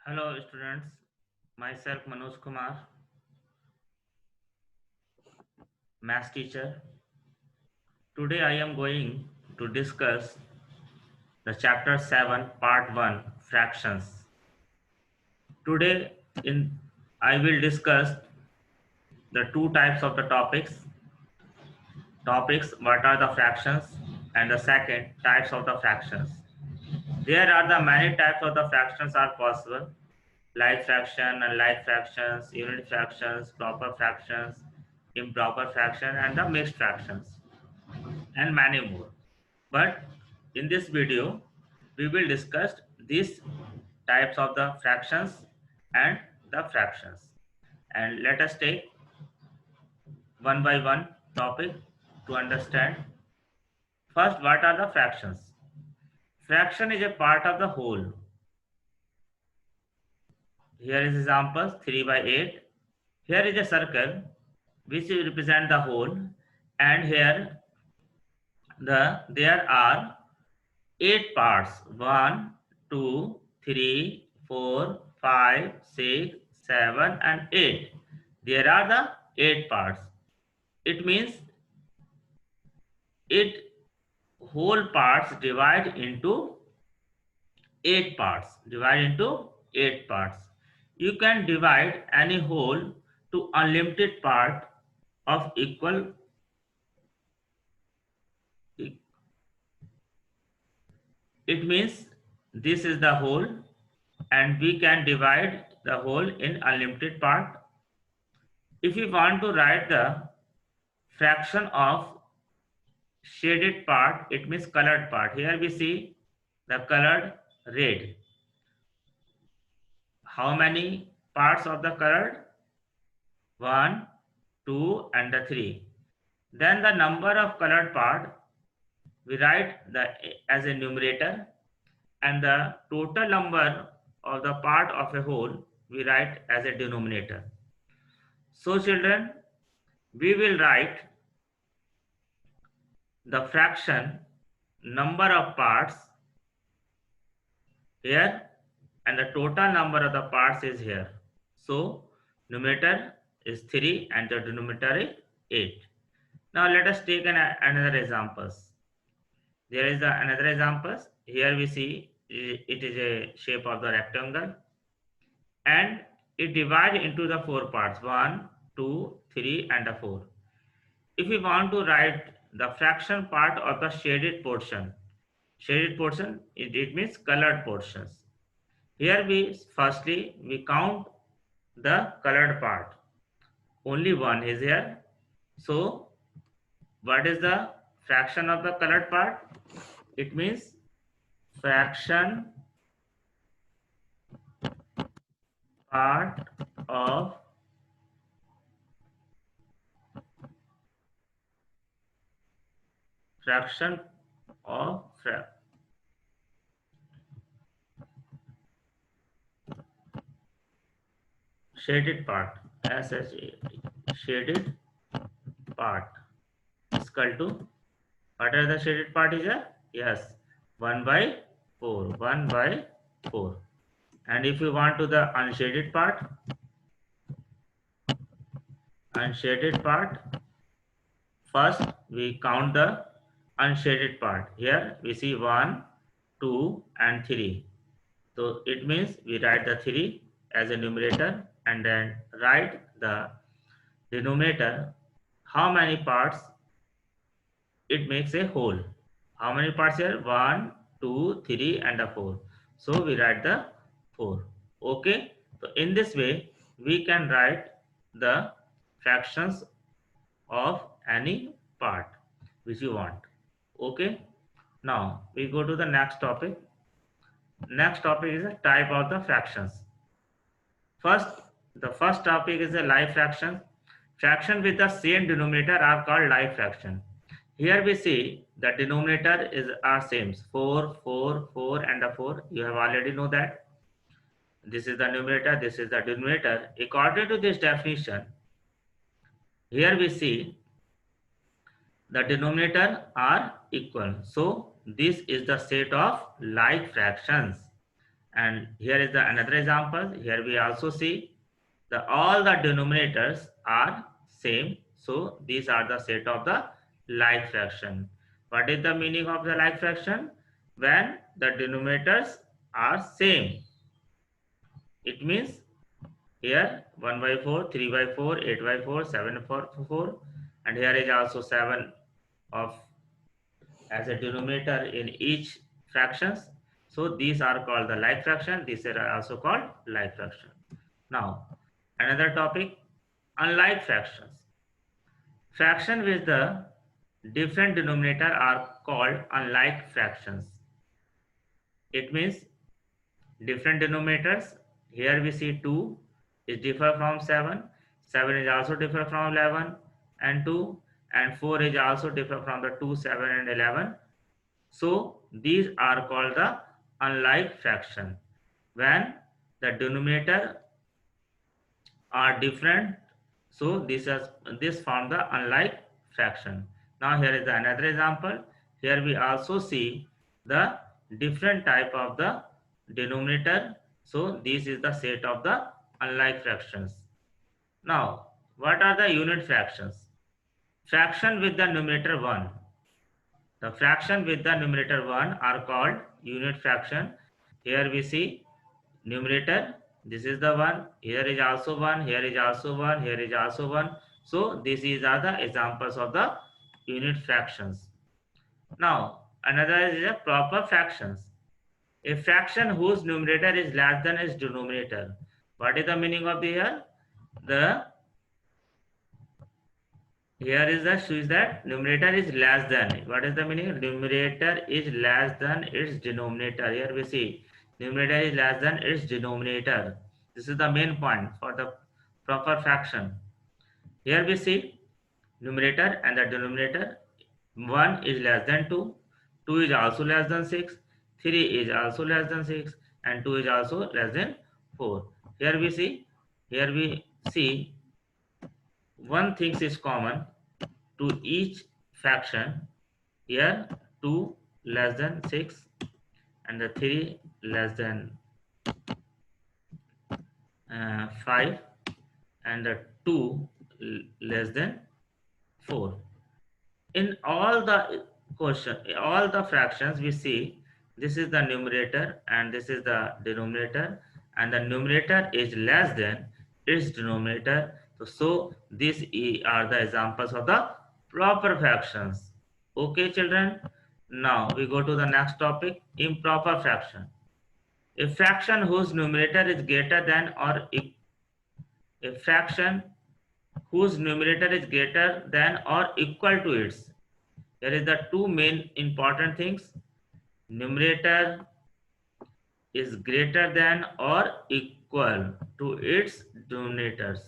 Hello students, myself Manoj Kumar, math teacher. Today I am going to discuss the chapter 7 part 1 fractions. Today in I will discuss the two types of the topics what are the fractions and the second types of the fractions. There are the many types of the fractions are possible like fraction, unlike fractions, unit fractions, proper fractions, improper fraction and the mixed fractions and many more. But in this video we will discuss these types of the fractions and the fractions, and let us take one by one topic to understand. First, what are the fractions? Fraction is a part of the whole. Here is examples 3 by 8. Here is a circle which will represent the whole, and here there are 8 parts. 1, 2, 3, 4, 5, 6, 7 and 8. There are the 8 parts. It means it whole parts divide into 8 parts. Divide into 8 parts. You can divide any whole to unlimited part of equal. It means this is the whole and we can divide the whole in unlimited part. If we want to write the fraction of shaded part, it means colored part. Here we see the colored red. How many parts of the colored? 1, 2 and the 3. Then the number of colored part we write as a numerator, and the total number of the part of a whole we write as a denominator. So children, we will write the fraction number of parts here and the total number of the parts is here. So numerator is 3 and the denominator is 8. Now let us take another examples. There is another examples. Here we see it is a shape of the rectangle and it divides into the 4 parts 1, 2, 3 and the 4. If we want to write the fraction part of the shaded portion, it means colored portions. Here firstly we count the colored part. Only one is here. So what is the fraction of the colored part? It means fraction part of fraction of shaded part, shaded part is equal to, what are the shaded part is here? Yes, 1 by 4, 1 by 4. And if you want to the unshaded part, first we count the unshaded part. Here we see 1, 2 and 3. So it means we write the 3 as a numerator and then write the denominator. How many parts it makes a whole? How many parts here? 1, 2, 3 and a 4. So we write the 4. Okay. So in this way we can write the fractions of any part which you want. Okay. Now we go to the next topic. Next topic is a type of the fractions. The first topic is a like fraction. Fraction with the same denominator are called like fraction. Here we see the denominator are same, 4, 4, 4 and a 4. You have already know that. This is the numerator, this is the denominator. According to this definition, here we see the denominator are equal. So this is the set of like fractions. And here is the another example. Here we also see the all the denominators are same. So these are the set of the like fraction. What is the meaning of the like fraction? When the denominators are same, it means here 1 by 4, 3 by 4, 8 by 4, 7 by 4, and here is also 7 of as a denominator in each fractions. So these are called the like fraction. These are also called like fraction. Now another topic, unlike fractions. Fraction with the different denominator are called unlike fractions. It means different denominators. Here we see 2 is differ from 7. 7 is also differ from 11 and 2. And 4 is also differ from the 2, 7 and 11. So these are called the unlike fraction. When the denominator are different, so this form the unlike fraction. Now here is another example. Here we also see the different type of the denominator. So this is the set of the unlike fractions. Now what are the unit fractions? Fraction with the numerator 1. The fraction with the numerator 1 are called unit fraction. Here we see numerator, this is the 1, here is also 1, here is also 1, here is also 1. So these are the examples of the unit fractions. Now another is a proper fractions. A fraction whose numerator is less than its denominator. What is the meaning of the here? The here is the is that numerator is less than. What is the meaning? Numerator is less than its denominator. Here we see numerator is less than its denominator. This is the main point for the proper fraction. Here we see numerator and the denominator. 1 is less than 2, 2 is also less than 6, 3 is also less than 6, and 2 is also less than 4. Here we see one thing is common to each fraction. Here 2 less than 6 and the 3 less than 5 and the 2 less than 4. In all the all the fractions we see this is the numerator and this is the denominator, and the numerator is less than its denominator. So these are the examples of the proper fractions. Okay children, now we go to the next topic, improper fraction. A fraction whose numerator is greater than or a fraction whose numerator is greater than or equal to its. There is the two main important things. Numerator is greater than or equal to its denominators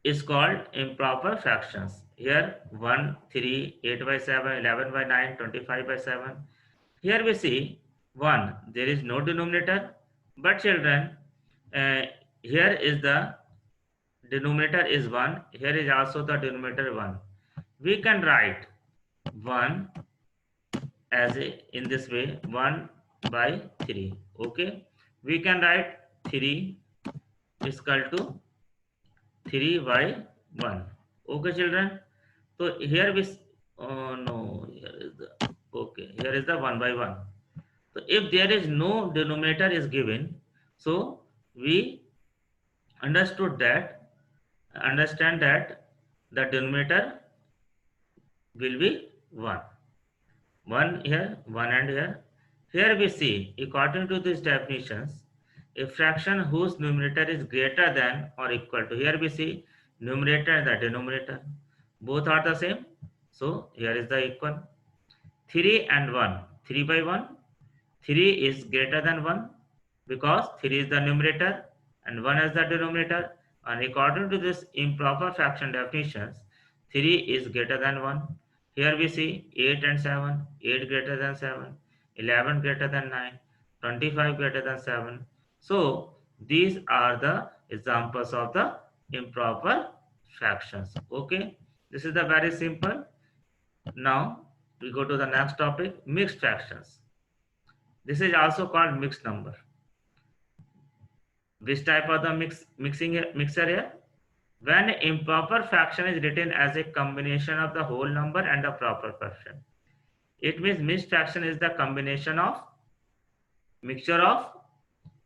is called improper fractions. Here 1, 3, 8 by 7, 11 by 9, 25 by 7. Here we see 1, there is no denominator, but children, here is the denominator is 1, here is also the denominator 1. We can write 1 as in this way, 1 by 3. Okay, we can write 3 is equal to 3 by 1. Okay children, so here we oh no, here is the okay, here is the 1 by 1. So if there is no denominator is given, so we understand that the denominator will be 1. 1 here, 1 and here. Here we see, according to these definitions, a fraction whose numerator is greater than or equal to. Here we see numerator and the denominator. Both are the same. So here is the equal. 3 and 1. 3 by 1. 3 is greater than 1 because 3 is the numerator and 1 is the denominator. And according to this improper fraction definitions, 3 is greater than 1. Here we see 8 and 7, 8 greater than 7, 11 greater than 9, 25 greater than 7. So these are the examples of the improper fractions. Okay, this is the very simple. Now we go to the next topic, mixed fractions. This is also called mixed number. Which type of the mixer here? When improper fraction is written as a combination of the whole number and the proper fraction. It means mixed fraction is the combination of mixture of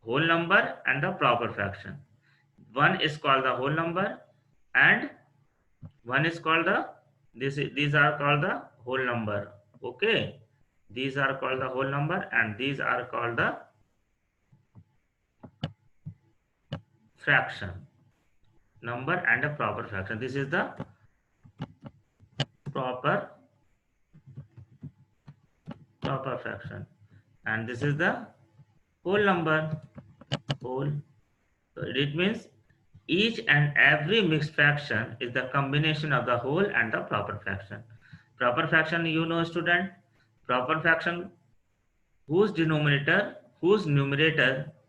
whole number and the proper fraction. One is called the whole number and one is called the these are called the whole number. Okay, these are called the whole number and these are called the fraction number and a proper fraction. This is the proper fraction and this is the whole number. Whole. So it means each and every mixed fraction is the combination of the whole and the proper fraction. Proper fraction, you know, student, proper fraction whose numerator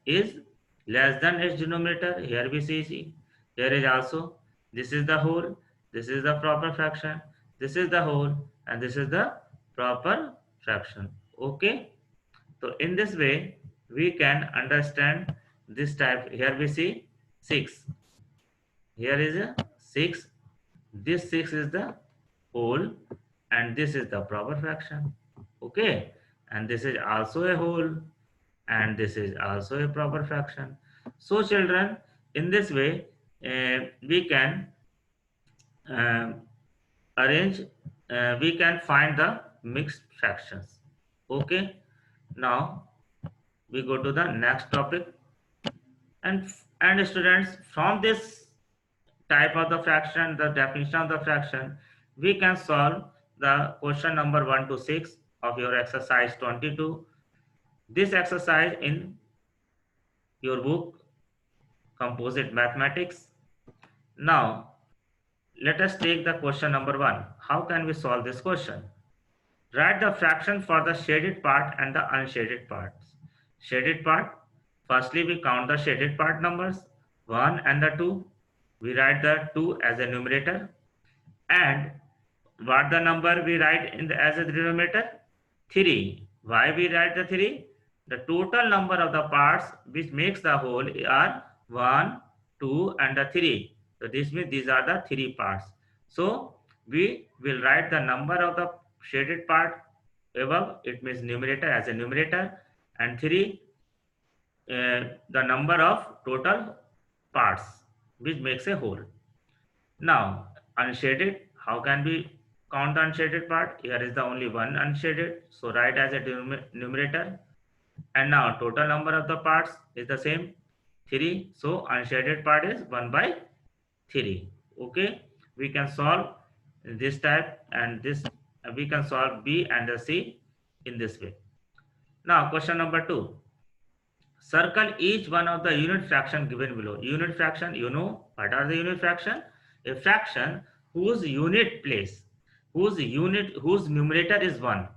is less than its denominator. Here we see here is also, this is the whole, this is the proper fraction, this is the whole and this is the proper fraction. Okay, so in this way we can understand this type. Here we see 6, here is a 6, this 6 is the whole and this is the proper fraction. Okay, and this is also a whole and this is also a proper fraction. So children, in this way we can arrange, we can find the mixed fractions. Okay, now we go to the next topic, and students, from this type of the fraction, the definition of the fraction, we can solve the question number 1 to 6 of your exercise 22. This exercise in your book Composite Mathematics. Now let us take the question number 1. How can we solve this question? Write the fraction for the shaded part and the unshaded parts. Shaded part, firstly we count the shaded part numbers 1 and the 2. We write the 2 as a numerator, and what the number we write in the as a denominator? 3. Why we write the 3? The total number of the parts which makes the whole are 1, 2 and the 3. So this means these are the 3 parts. So we will write the number of the shaded part above, it means numerator as a numerator, and 3 the number of total parts which makes a whole. Now unshaded, how can we count the unshaded part? Here is the only one unshaded, so write as a numerator. And now total number of the parts is the same, 3, so unshaded part is 1 by 3. Okay, we can solve this type, and this we can solve B and the C in this way. Now question number 2. Circle each one of the unit fraction given below. Unit fraction, you know what are the unit fraction? A fraction whose unit place, whose numerator is 1.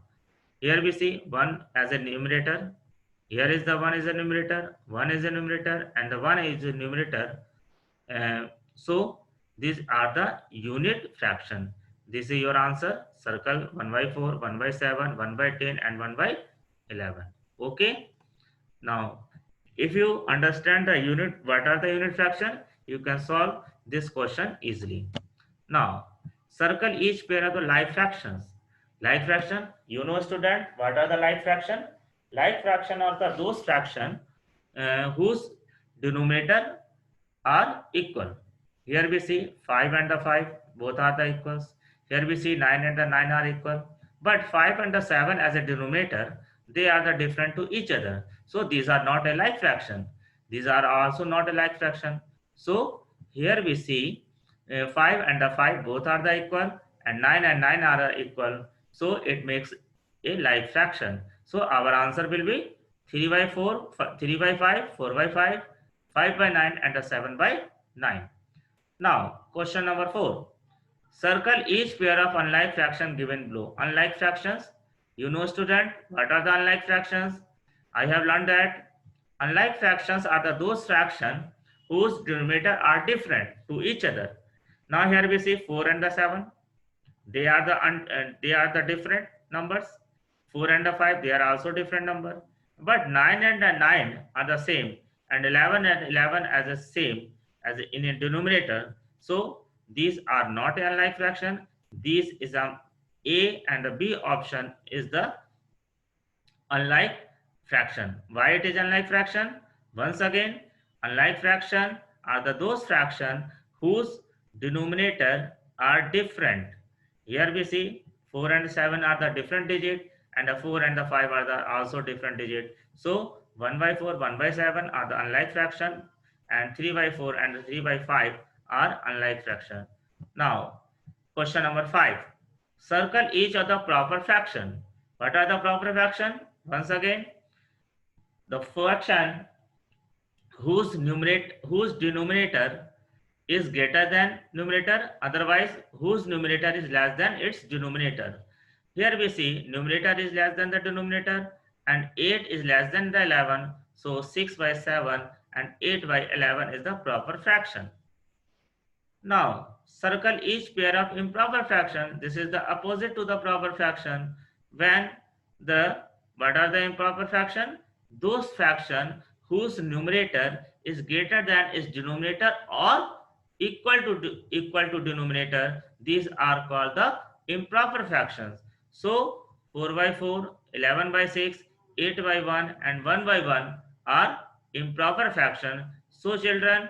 Here we see 1 as a numerator. Here is the 1 is a numerator, 1 is a numerator, and the 1 is a numerator. So these are the unit fraction. This is your answer. Circle 1 by 4, 1 by 7, 1 by 10, and 1 by 11. Okay. Now, if you understand the unit, what are the unit fraction, you can solve this question easily. Now, circle each pair of the like fractions. Like fraction, you know student, what are the like fraction? Like fraction are the those fraction whose denominator are equal. Here we see 5 and the 5, both are the equals. Here we see 9 and the 9 are equal. But 5 and the 7 as a denominator, they are the different to each other. So these are not a like fraction. These are also not a like fraction. So here we see 5 and the 5 both are the equal, and 9 and 9 are equal. So it makes a like fraction. So our answer will be 3 by 4, 3 by 5, 4 by 5, 5 by 9 and 7 by 9. Now question number 4. Circle each pair of unlike fraction given below. Unlike fractions, you know student, what are the unlike fractions? I have learned that unlike fractions are those fractions whose denominator are different to each other. Now here we see 4 and the 7. They are the different numbers. 4 and the 5, they are also different number. But 9 and 9 are the same, and 11 and 11 as the same as in a denominator. So these are not unlike fraction. These is A and the B option is the unlike fraction. Why it is unlike fraction? Once again, unlike fraction are those fraction whose denominator are different. Here we see 4 and 7 are the different digit, and the 4 and the 5 are the also different digit. So 1 by 4, 1 by 7 are the unlike fraction, and 3 by 4 and 3 by 5 are unlike fraction. Now, question number 5. Circle each of the proper fraction. What are the proper fraction? Once again, the fraction whose denominator is greater than numerator, otherwise whose numerator is less than its denominator. Here we see numerator is less than the denominator and 8 is less than the 11. So 6 by 7 and 8 by 11 is the proper fraction. Now, circle each pair of improper fraction. This is the opposite to the proper fraction. When what are the improper fraction? Those fraction whose numerator is greater than its denominator or equal to denominator. These are called the improper fractions. So 4 by 4, 11 by 6, 8 by 1 and 1 by 1 are improper fraction. So children,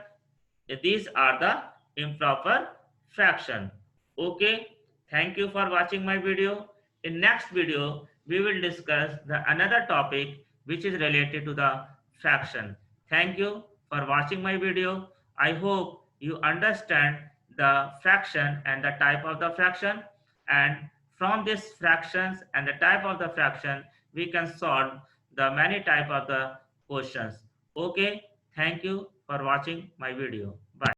these are the improper fraction. Okay, thank you for watching my video. In next video we will discuss the another topic which is related to the fraction. Thank you for watching my video. I hope you understand the fraction and the type of the fraction, and from these fractions and the type of the fraction we can solve the many type of the questions. Okay, thank you for watching my video. Bye.